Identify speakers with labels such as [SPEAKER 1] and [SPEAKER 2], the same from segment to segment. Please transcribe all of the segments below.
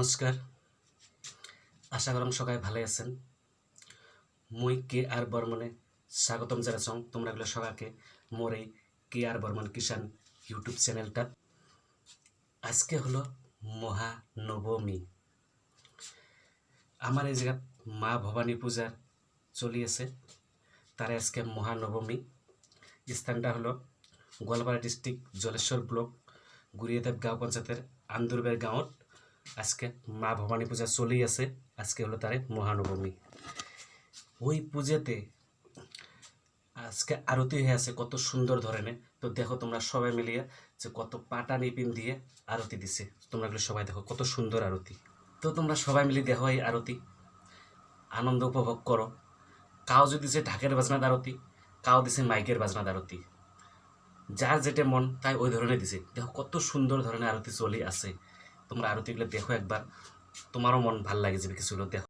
[SPEAKER 1] নমস্কার, আশা করম সবাই ভালো আছেন। মুই কে আর বর্মনে স্বাগতম জানাচ্ছং তোমরা সবাইকে মোর এই কে আর বর্মন কিষান ইউটিউব চ্যানেলটা। আজকে হলো মহানবমী। আমার এই জায়গা মা ভবানী পূজার চলি আছে, তার আজকে মহানবমী। স্থানটা হলো গোয়ালপাড়া ডিস্ট্রিক্ট জলেশ্বর ব্লক গুরিয়াদেব গাঁও পঞ্চায়েতের আন্দুরবের গাঁৱত আজকে মা ভবানী পূজা চলি আছে। আজকে হলো তারে মহানবমী। ওই পূজাতে আজকে আরতি হয়ে আছে কত সুন্দর ধরনের। তো দেখো তোমরা সবাই মিলিয়ে যে কত পাটা নিপিন দিয়ে আরতি দিছে। তোমরা সবাই দেখো কত সুন্দর আরতি। তো তোমরা সবাই মিলে দেখো এই আরতি, আনন্দ উপভোগ করো। কাউ যদি দিছে ঢাকের বাজনার আরতি, কাউ দিছে মাইকের বাজনার আরতি, যার যেটা মন তাই ওই ধরনের দিছে। দেখো কত সুন্দর ধরনের আরতি চলি আছে। তোমরা আরতিগুলো দেখো একবার, তোমারও মন ভাল লাগে যাবে কিছুগুলো দেখো।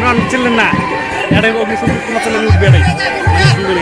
[SPEAKER 1] রান ছিলেন না, এটা অগ্নি তোমার ছেলে উঠবে নাই সুন্দর।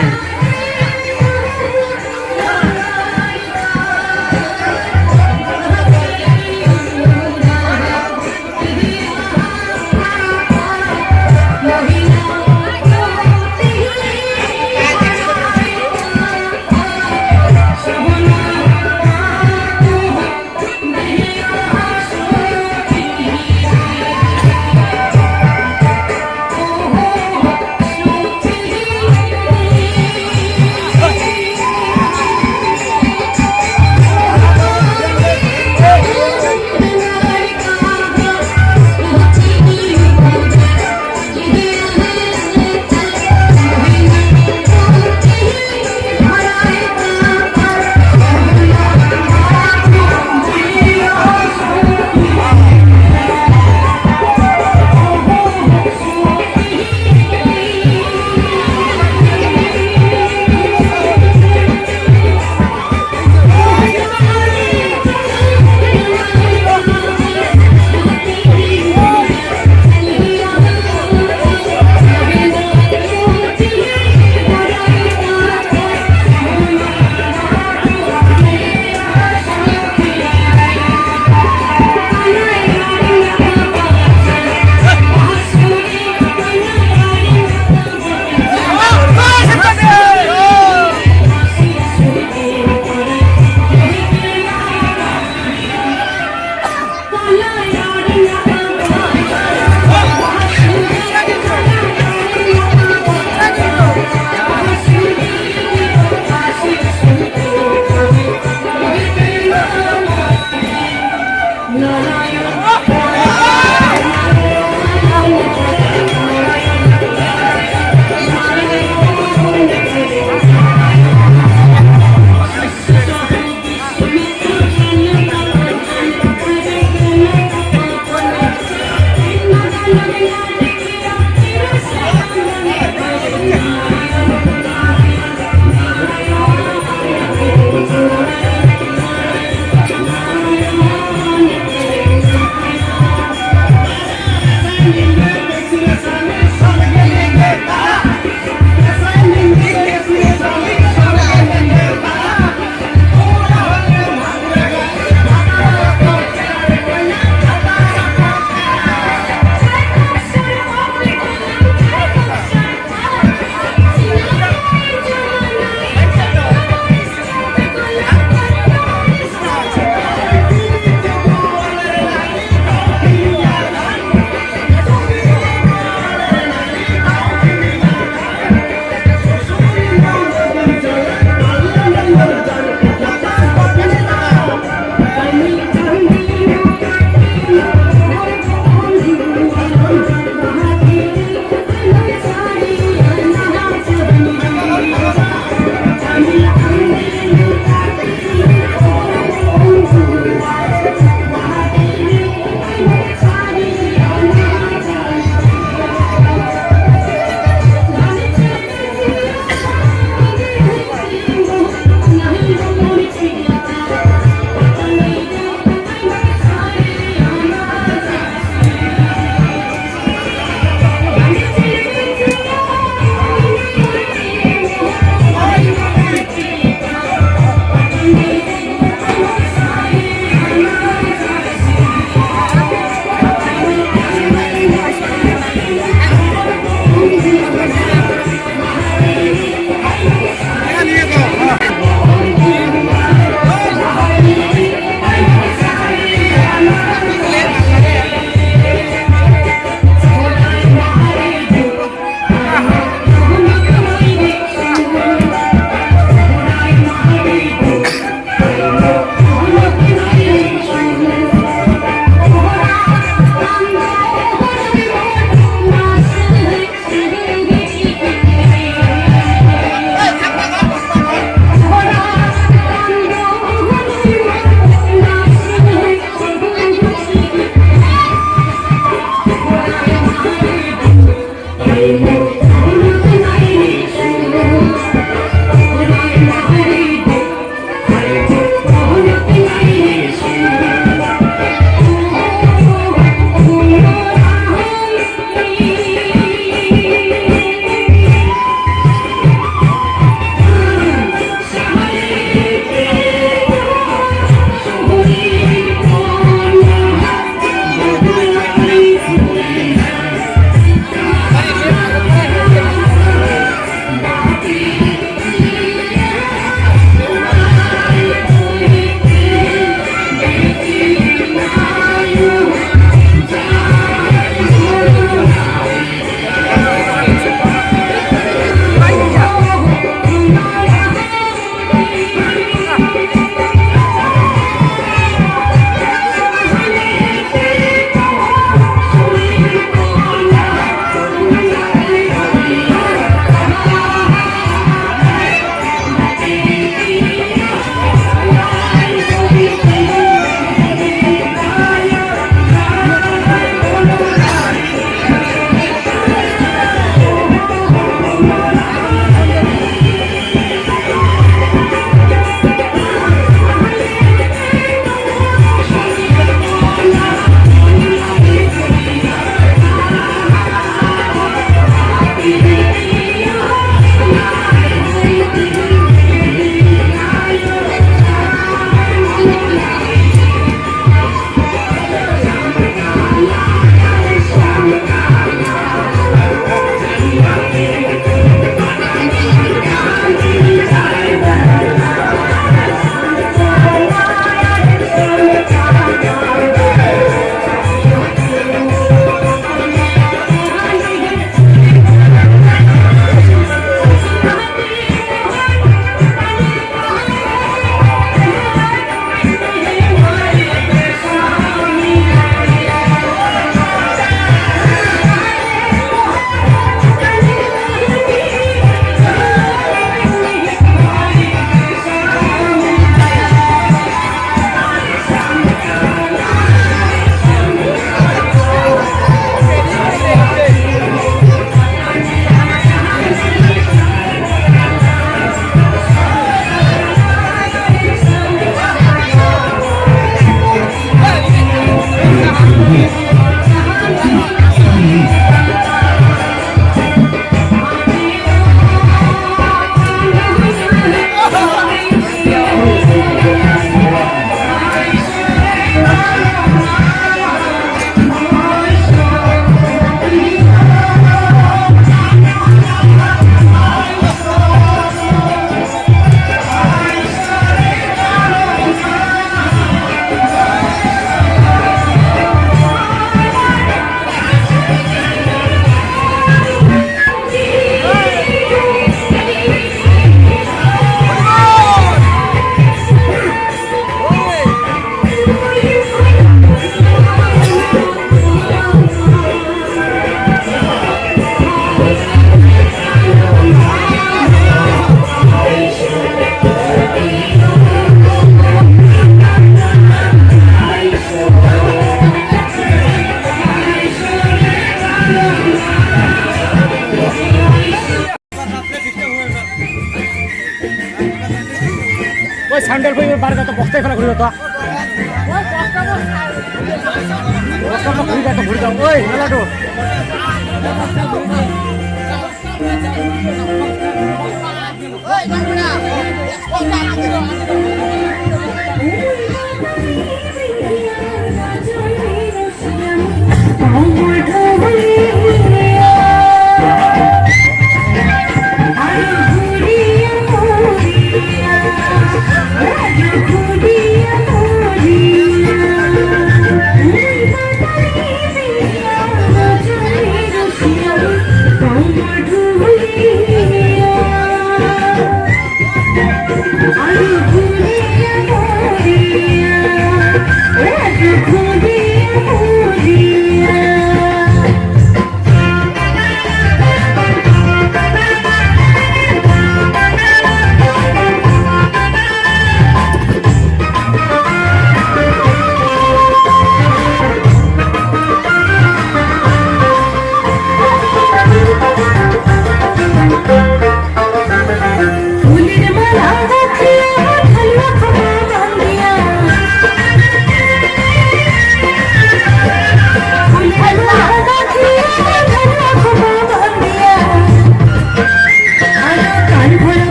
[SPEAKER 2] বান্ডেল বই বাড়ি তো বস্তায় ফেলা ঘুরে তো বস্তা তো ঘুরে যাও ওই মেলাটো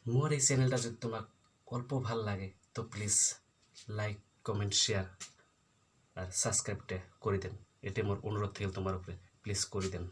[SPEAKER 1] মোর এই চ্যানেলটা যদি তোমাক অল্প ভাল লাগে তো প্লিজ লাইক কমেন্ট শেয়ার আর সাবস্ক্রাইবটা করে দেন, এতে মোর অনুরোধ থেকে তোমার উপরে প্লিজ করে দেন।